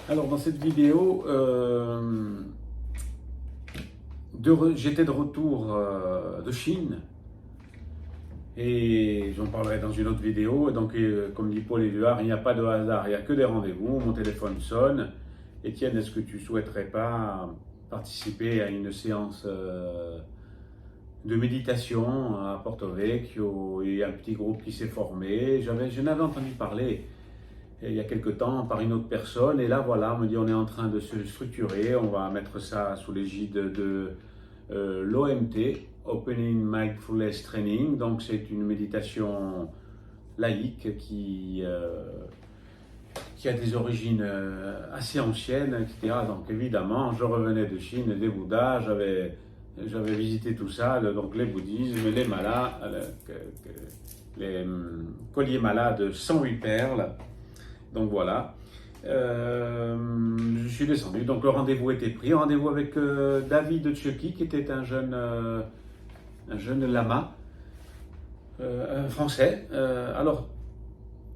Alors dans cette vidéo, j'étais de retour de Chine et j'en parlerai dans une autre vidéo. Et donc, comme dit Paul Éluard, il n'y a pas de hasard, il n'y a que des rendez-vous. Mon téléphone sonne. Étienne, est-ce que tu souhaiterais pas participer à une séance de méditation à Porto Vecchio? Il y a un petit groupe qui s'est formé. Je n'avais entendu parler il y a quelque temps par une autre personne, et là voilà, on me dit on est en train de se structurer, on va mettre ça sous l'égide de l'OMT, Opening Mindfulness Training, donc c'est une méditation laïque qui a des origines assez anciennes, etc. Donc évidemment, je revenais de Chine, des Bouddhas, j'avais visité tout ça, donc les bouddhismes, les malas, les colliers malas de 108 perles. Donc voilà, je suis descendu, donc le rendez-vous était pris, rendez-vous avec David Tcheki, qui était un jeune lama, un français. Alors,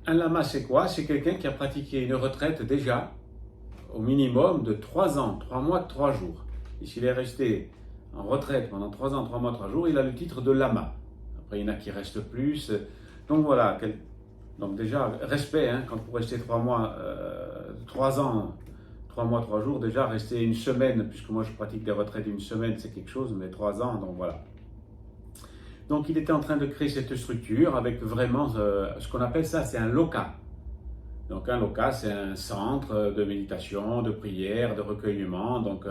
un lama c'est quoi? C'est quelqu'un qui a pratiqué une retraite déjà, au minimum de 3 ans, 3 mois, 3 jours. Et s'il est resté en retraite pendant 3 ans, 3 mois, 3 jours, il a le titre de lama. Après, il y en a qui restent plus. Donc voilà, donc déjà, respect, hein, quand vous restez 3 mois, 3 ans, 3 mois, 3 jours, déjà rester une semaine, puisque moi je pratique des retraites d'une semaine, c'est quelque chose, mais 3 ans, donc voilà. Donc il était en train de créer cette structure avec vraiment ce qu'on appelle ça, c'est un loka. Donc un loka, c'est un centre de méditation, de prière, de recueillement, donc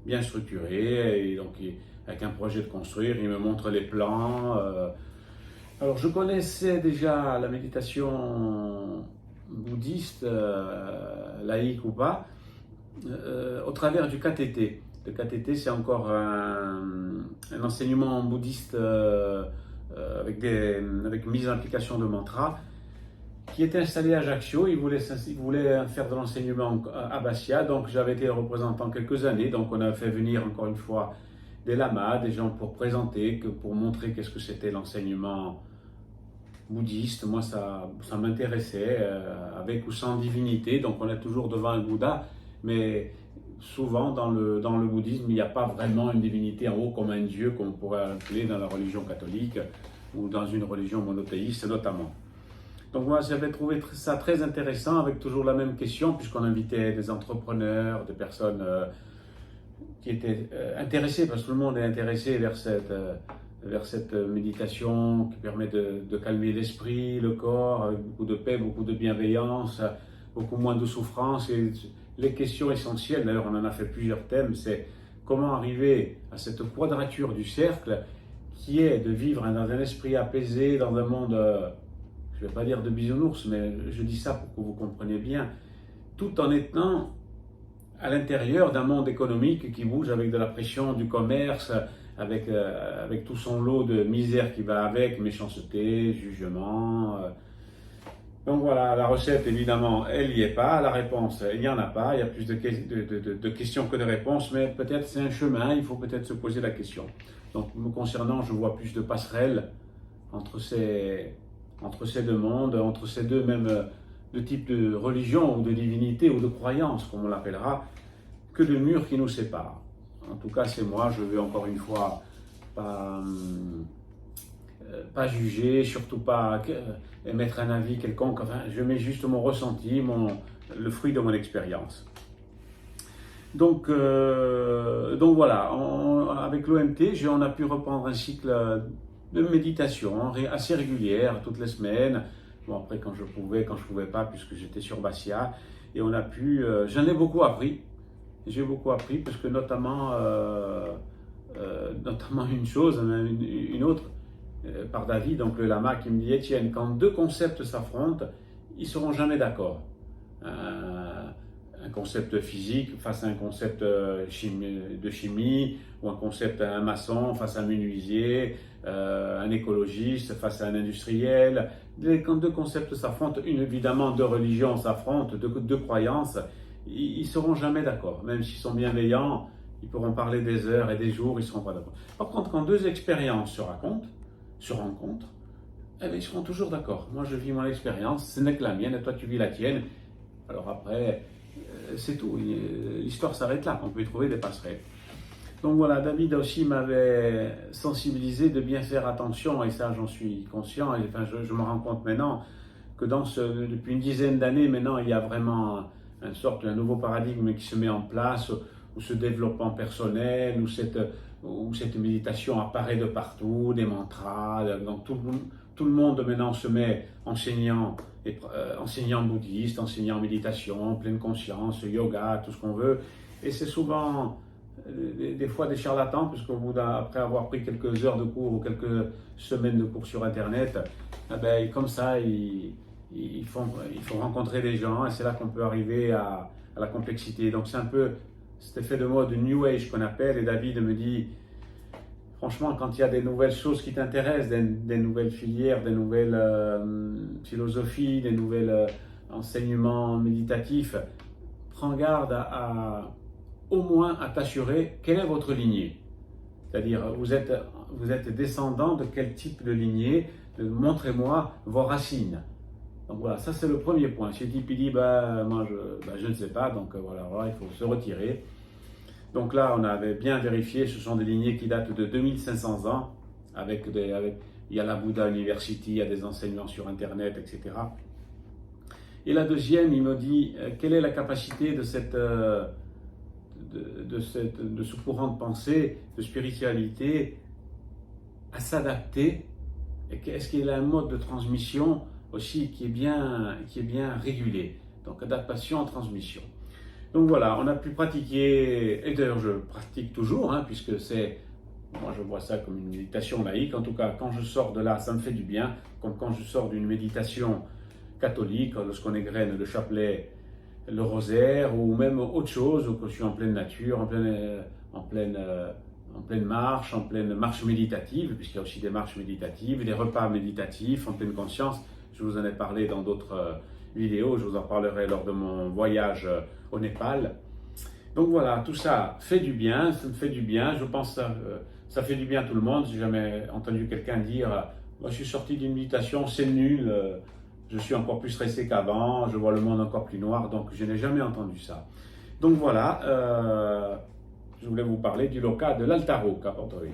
bien structuré, et donc avec un projet de construire, il me montre les plans. Alors, je connaissais déjà la méditation bouddhiste, laïque ou pas, au travers du KTT. Le KTT, c'est encore un enseignement bouddhiste avec mise en application de mantras qui était installé à Ajaccio. Il voulait faire de l'enseignement à Bastia, donc j'avais été représentant quelques années. Donc, on a fait venir encore une fois des lamas, des gens pour présenter, pour montrer qu'est-ce que c'était l'enseignement bouddhiste. Moi, ça m'intéressait, avec ou sans divinité. Donc, on est toujours devant un Bouddha, mais souvent dans le bouddhisme, il n'y a pas vraiment une divinité en haut comme un dieu, comme on pourrait appeler dans la religion catholique ou dans une religion monothéiste notamment. Donc, moi, j'avais trouvé ça très intéressant, avec toujours la même question, puisqu'on invitait des entrepreneurs, des personnes qui étaient intéressées, parce que tout le monde est intéressé vers cette méditation qui permet de calmer l'esprit, le corps, avec beaucoup de paix, beaucoup de bienveillance, beaucoup moins de souffrance. Et les questions essentielles, d'ailleurs on en a fait plusieurs thèmes, c'est comment arriver à cette quadrature du cercle qui est de vivre dans un esprit apaisé, dans un monde, je ne vais pas dire de bisounours, mais je dis ça pour que vous compreniez bien, tout en étant à l'intérieur d'un monde économique qui bouge avec de la pression du commerce, avec tout son lot de misère qui va avec, méchanceté, jugement. Donc voilà, la recette, évidemment, elle n'y est pas. La réponse, il n'y en a pas. Il y a plus de questions que de réponses, mais peut-être c'est un chemin, il faut peut-être se poser la question. Donc, me concernant, je vois plus de passerelles entre ces deux mondes, entre ces deux types de religion ou de divinité ou de croyance, comme on l'appellera, que de murs qui nous séparent. En tout cas, c'est moi, je veux encore une fois pas juger, surtout pas émettre un avis quelconque. Enfin, je mets juste mon ressenti, le fruit de mon expérience. Donc voilà, avec l'OMT, on a pu reprendre un cycle de méditation assez régulière, toutes les semaines. Bon, après, quand je pouvais pas, puisque j'étais sur Bastia. Et on a pu, j'en ai beaucoup appris. J'ai beaucoup appris parce que notamment une chose, une autre, par David, donc le lama, qui me dit: Étienne, quand deux concepts s'affrontent, ils ne seront jamais d'accord. Un concept physique face à un concept de chimie, ou un concept, un maçon face à un menuisier, un écologiste face à un industriel. Quand deux concepts s'affrontent, évidemment deux religions s'affrontent, deux croyances, ils ne seront jamais d'accord. Même s'ils sont bienveillants, ils pourront parler des heures et des jours, ils ne seront pas d'accord. Par contre, quand deux expériences se rencontrent, eh bien, ils seront toujours d'accord. Moi, je vis mon expérience, ce n'est que la mienne, et toi, tu vis la tienne. Alors après, c'est tout. L'histoire s'arrête là, on peut y trouver des passerelles. Donc voilà, David aussi m'avait sensibilisé de bien faire attention, et ça j'en suis conscient, et enfin, je me rends compte maintenant que depuis une dizaine d'années maintenant, il y a vraiment une sorte d'un nouveau paradigme qui se met en place, où ce développement personnel, où cette méditation apparaît de partout, des mantras, donc tout le monde maintenant se met enseignant bouddhiste, enseignant méditation, pleine conscience, yoga, tout ce qu'on veut, et c'est souvent des fois des charlatans, puisqu'au bout après avoir pris quelques heures de cours ou quelques semaines de cours sur Internet, eh ben, comme ça, il faut rencontrer des gens, et c'est là qu'on peut arriver à la complexité. Donc c'est un peu cet effet de mode New Age qu'on appelle, et David me dit, franchement, quand il y a des nouvelles choses qui t'intéressent, des nouvelles filières, des nouvelles philosophies, des nouvelles enseignements méditatifs, prends garde au moins à t'assurer quelle est votre lignée. C'est-à-dire, vous êtes descendant de quel type de lignée, montrez-moi vos racines. Donc voilà, ça c'est le premier point. Si le type il dit, moi je ne sais pas, donc voilà, il faut se retirer. Donc là, on avait bien vérifié, ce sont des lignées qui datent de 2500 ans, il y a la Buddha University, il y a des enseignements sur Internet, etc. Et la deuxième, il me dit, quelle est la capacité de ce courant de pensée, de spiritualité, à s'adapter? Est-ce qu'il a un mode de transmission aussi qui est bien régulé? Donc adaptation, transmission. Donc voilà, on a pu pratiquer, et d'ailleurs je pratique toujours, puisque moi je vois ça comme une méditation laïque. En tout cas, quand je sors de là, ça me fait du bien, comme quand je sors d'une méditation catholique, lorsqu'on égrène le chapelet, le rosaire, ou même autre chose, ou que je suis en pleine nature, en pleine marche, en pleine marche méditative, puisqu'il y a aussi des marches méditatives, des repas méditatifs, en pleine conscience. Je vous en ai parlé dans d'autres vidéos, je vous en parlerai lors de mon voyage au Népal. Donc voilà, tout ça fait du bien, ça me fait du bien, je pense que ça fait du bien à tout le monde. J'ai jamais entendu quelqu'un dire moi je suis sorti d'une méditation, c'est nul, je suis encore plus stressé qu'avant, je vois le monde encore plus noir, donc je n'ai jamais entendu ça. Donc voilà, je voulais vous parler du loka de l'Altaro, à Porto Rico.